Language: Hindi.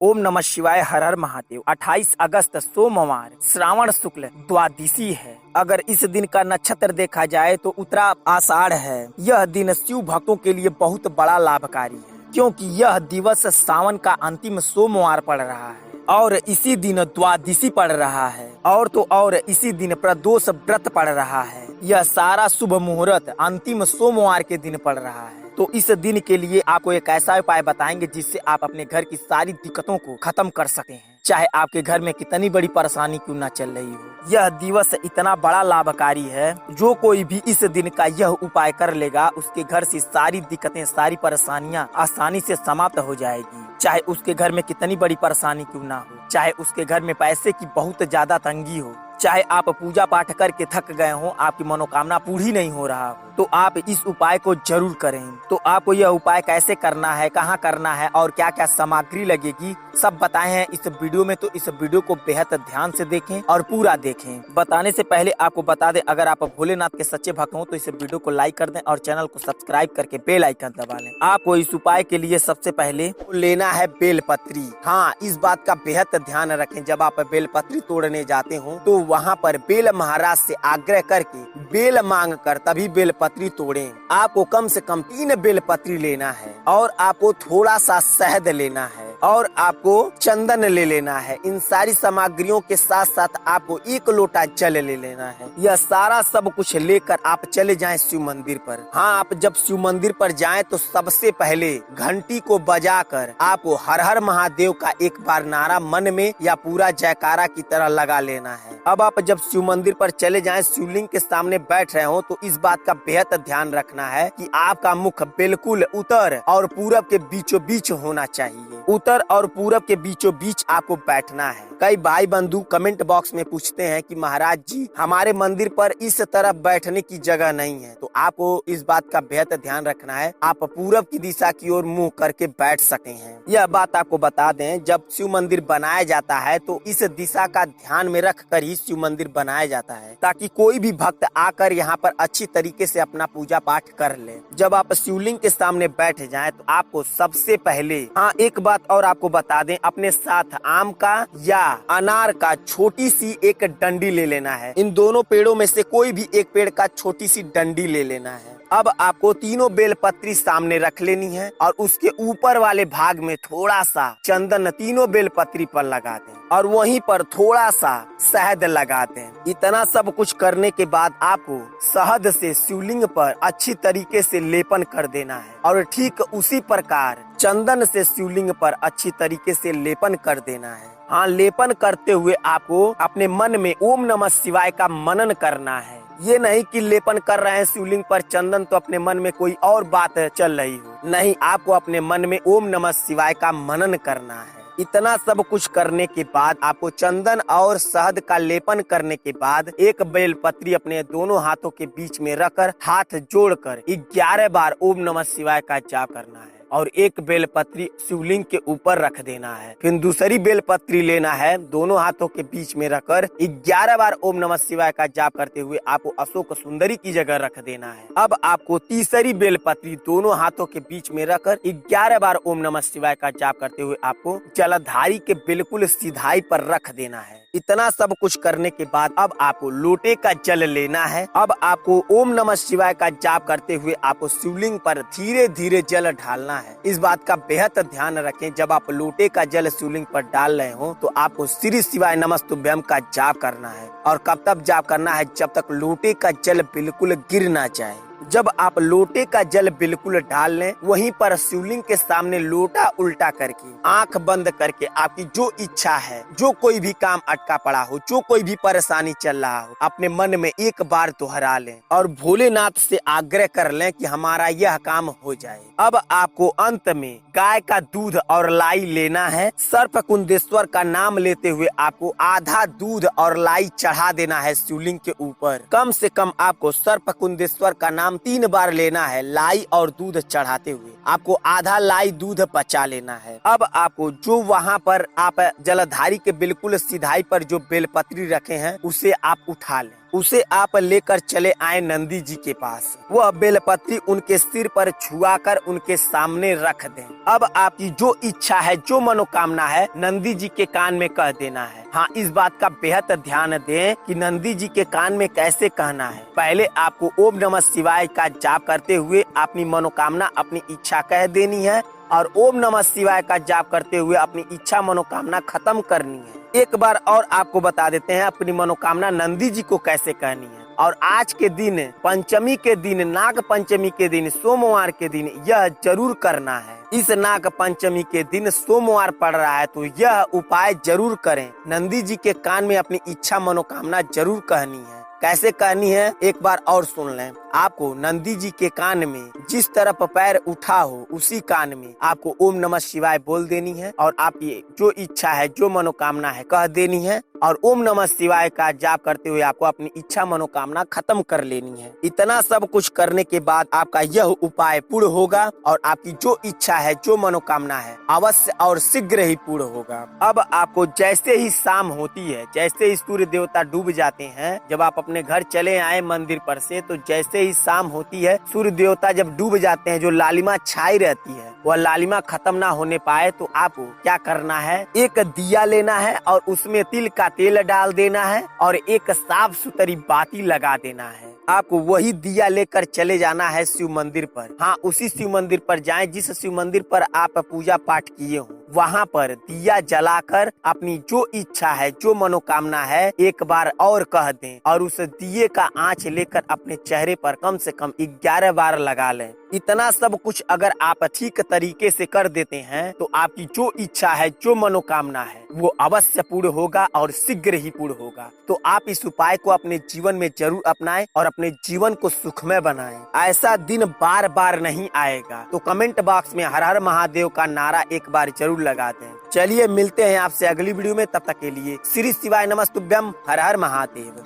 ओम नमः शिवाय, हर हर महादेव। 28 अगस्त सोमवार, श्रावण शुक्ल द्वादशी है। अगर इस दिन का नक्षत्र देखा जाए तो उत्तरा आषाढ़ है। यह दिन शिव भक्तों के लिए बहुत बड़ा लाभकारी है, क्योंकि यह दिवस सावन का अंतिम सोमवार पड़ रहा है और इसी दिन द्वादशी पड़ रहा है और इसी दिन प्रदोष व्रत पड़ रहा है। यह सारा शुभ मुहूर्त अंतिम सोमवार के दिन पड़ रहा है। तो इस दिन के लिए आपको एक ऐसा उपाय बताएंगे जिससे आप अपने घर की सारी दिक्कतों को खत्म कर सके हैं, चाहे आपके घर में कितनी बड़ी परेशानी क्यों ना चल रही हो। यह दिवस इतना बड़ा लाभकारी है, जो कोई भी इस दिन का यह उपाय कर लेगा उसके घर से सारी दिक्कतें, सारी परेशानियां आसानी से समाप्त हो जाएगी। चाहे उसके घर में कितनी बड़ी परेशानी क्यों ना हो, चाहे उसके घर में पैसे की बहुत ज्यादा तंगी हो, चाहे आप पूजा पाठ करके थक गए हो, आपकी मनोकामना पूरी नहीं हो रहा हो, तो आप इस उपाय को जरूर करें। तो आपको यह उपाय कैसे करना है, कहाँ करना है और क्या क्या सामग्री लगेगी, सब बताए हैं इस वीडियो में। तो इस वीडियो को बेहद ध्यान से देखें और पूरा देखें। बताने से पहले आपको बता दें, अगर आप भोलेनाथ के सच्चे भक्त हो तो इस वीडियो को लाइक कर दें और चैनल को सब्सक्राइब करके बेल आइकन दबा लें। आपको इस उपाय के लिए सबसे पहले लेना है बेलपत्री। हाँ, इस बात का बेहद ध्यान रखें, जब आप बेलपत्री तोड़ने जाते हो तो वहाँ पर बेल महाराज से आग्रह करके बेल मांग कर तभी बेलपत्री तोड़ें। आपको कम से कम 3 बेलपत्री लेना है और आपको थोड़ा सा शहद लेना है और आपको चंदन ले लेना है। इन सारी सामग्रियों के साथ साथ आपको 1 लोटा जल ले लेना है। यह सारा सब कुछ लेकर आप चले जाएं शिव मंदिर पर। हाँ, आप जब शिव मंदिर पर जाएं तो सबसे पहले घंटी को बजाकर आपको हर हर महादेव का एक बार नारा मन में या पूरा जयकारा की तरह लगा लेना है। अब आप जब शिव मंदिर पर चले जाएं, शिवलिंग के सामने बैठ रहे हो तो इस बात का बेहद ध्यान रखना है कि आपका मुख बिल्कुल उत्तर और पूरब के बीचों बीच होना चाहिए। उत्तर और पूरब के बीचों बीच आपको बैठना है। कई भाई बंधु कमेंट बॉक्स में पूछते हैं कि महाराज जी, हमारे मंदिर पर इस तरफ बैठने की जगह नहीं है। तो आपको इस बात का बेहद ध्यान रखना है, आप पूरब की दिशा की ओर मुंह करके बैठ सके हैं। यह बात आपको बता दें, जब शिव मंदिर बनाया जाता है तो इस दिशा का ध्यान में रख कर ही शिव मंदिर बनाया जाता है, ताकि कोई भी भक्त आकर यहाँ पर अच्छी तरीके से अपना पूजा पाठ कर ले। जब आप शिवलिंग के सामने बैठ जाएं तो आपको सबसे पहले, हाँ, एक बात और आपको बता दें, अपने साथ आम का या अनार का छोटी सी एक डंडी ले लेना है। इन दोनों पेड़ों में से कोई भी एक पेड़ का छोटी सी डंडी ले लेना है। अब आपको तीनों बेलपत्री सामने रख लेनी है और उसके ऊपर वाले भाग में थोड़ा सा चंदन तीनों बेलपत्री पर लगा दें और वहीं पर थोड़ा सा शहद लगा दें। इतना सब कुछ करने के बाद आपको शहद से शिवलिंग पर अच्छी तरीके से लेपन कर देना है और ठीक उसी प्रकार चंदन से शिवलिंग पर अच्छी तरीके से लेपन कर देना है। हाँ, लेपन करते हुए आपको अपने मन में ओम नमः शिवाय का मनन करना है। ये नहीं कि लेपन कर रहे हैं शिवलिंग पर चंदन तो अपने मन में कोई और बात चल रही हो, नहीं, आपको अपने मन में ओम नमः शिवाय का मनन करना है। इतना सब कुछ करने के बाद आपको चंदन और शहद का लेपन करने के बाद एक बेलपत्री अपने दोनों हाथों के बीच में रखकर हाथ जोड़कर 11 बार ओम नमः शिवाय का जाप करना है और एक बेलपत्री शिवलिंग के ऊपर रख देना है। फिर दूसरी बेलपत्री लेना है, दोनों हाथों के बीच में रखकर 11 बार ओम नमः शिवाय का जाप करते हुए आपको अशोक सुंदरी की जगह रख देना है। अब आपको तीसरी बेलपत्री दोनों हाथों के बीच में रखकर 11 बार ओम नमः शिवाय का जाप करते हुए आपको जलधारी के बिल्कुल सीधाई पर रख देना है। इतना सब कुछ करने के बाद अब आपको लोटे का जल लेना है। अब आपको ओम नमः शिवाय का जाप करते हुए आपको शिवलिंग पर धीरे धीरे जल ढालना है। इस बात का बेहद ध्यान रखें, जब आप लोटे का जल शिवलिंग पर डाल रहे हो तो आपको श्री शिवाय नमस्तुभ्यम का जाप करना है। और कब तक जाप करना है? जब तक लोटे का जल बिल्कुल गिर ना जाए। जब आप लोटे का जल बिल्कुल डाल लें, वहीं पर शिवलिंग के सामने लोटा उल्टा करके आंख बंद करके आपकी जो इच्छा है, जो कोई भी काम अटका पड़ा हो, जो कोई भी परेशानी चल रहा हो, अपने मन में एक बार दोहरा लें और भोलेनाथ से आग्रह कर लें कि हमारा यह काम हो जाए। अब आपको अंत में गाय का दूध और लाई लेना है। सर्प कुंदेश्वर का नाम लेते हुए आपको आधा दूध और लाई चढ़ा देना है शिवलिंग के ऊपर। कम से कम आपको सर्प कुंदेश्वर का नाम 3 बार लेना है। लाई और दूध चढ़ाते हुए आपको आधा लाई दूध पचा लेना है। अब आपको जो वहाँ पर आप जलधारी के बिल्कुल सीधाई पर जो बेलपत्री रखे हैं उसे आप उठा लें। उसे आप लेकर चले आए नंदी जी के पास। वह बेलपत्री उनके सिर पर छुआकर उनके सामने रख दें। अब आपकी जो इच्छा है, जो मनोकामना है, नंदी जी के कान में कह देना है। हाँ, इस बात का बेहद ध्यान दें कि नंदी जी के कान में कैसे कहना है। पहले आपको ओम नमः शिवाय का जाप करते हुए अपनी मनोकामना, अपनी इच्छा कह देनी है और ओम नमः शिवाय का जाप करते हुए अपनी इच्छा मनोकामना खत्म करनी है। एक बार और आपको बता देते हैं अपनी मनोकामना नंदी जी को कैसे कहनी है। और आज के दिन, पंचमी के दिन, नाग पंचमी के दिन, सोमवार के दिन यह जरूर करना है। इस नाग पंचमी के दिन सोमवार पड़ रहा है तो यह उपाय जरूर करें। नंदी जी के कान में अपनी इच्छा मनोकामना जरूर कहनी है। कैसे कहनी है एक बार और सुन लें। आपको नंदी जी के कान में जिस तरफ पैर उठा हो उसी कान में आपको ओम नमः शिवाय बोल देनी है और आपकी जो इच्छा है, जो मनोकामना है कह देनी है और ओम नमः शिवाय का जाप करते हुए आपको अपनी इच्छा मनोकामना खत्म कर लेनी है। इतना सब कुछ करने के बाद आपका यह उपाय पूर्ण होगा और आपकी जो इच्छा है, जो मनोकामना है अवश्य और शीघ्र ही पूर्ण होगा। अब आपको जैसे ही शाम होती है, जैसे ही सूर्य देवता डूब जाते हैं, जब आप अपने घर चले आए मंदिर पर से, तो जैसे ही शाम होती है, सूर्य देवता जब डूब जाते हैं, जो लालिमा छाई रहती है वह लालिमा खत्म ना होने पाए तो आपको क्या करना है, एक दिया लेना है और उसमें तिल का तेल डाल देना है और एक साफ सुथरी बाती लगा देना है। आपको वही दिया लेकर चले जाना है शिव मंदिर पर। हाँ, उसी शिव मंदिर पर जाएं जिस शिव मंदिर पर आप पूजा पाठ किए हो। वहाँ पर दिया जलाकर अपनी जो इच्छा है, जो मनोकामना है एक बार और कह दें और उस दिए का आंच लेकर अपने चेहरे पर कम से कम 11 बार लगा लें। इतना सब कुछ अगर आप ठीक तरीके से कर देते हैं तो आपकी जो इच्छा है, जो मनोकामना है वो अवश्य पूर्ण होगा और शीघ्र ही पूर्ण होगा। तो आप इस उपाय को अपने जीवन में जरूर अपनाएं और अपने जीवन को सुखमय बनाएं। ऐसा दिन बार बार नहीं आएगा। तो कमेंट बॉक्स में हर हर महादेव का नारा एक बार जरूर लगा दें। चलिए मिलते हैं आपसे अगली वीडियो में, तब तक के लिए श्री शिवाय नमस्तुभ्यम, हर हर महादेव।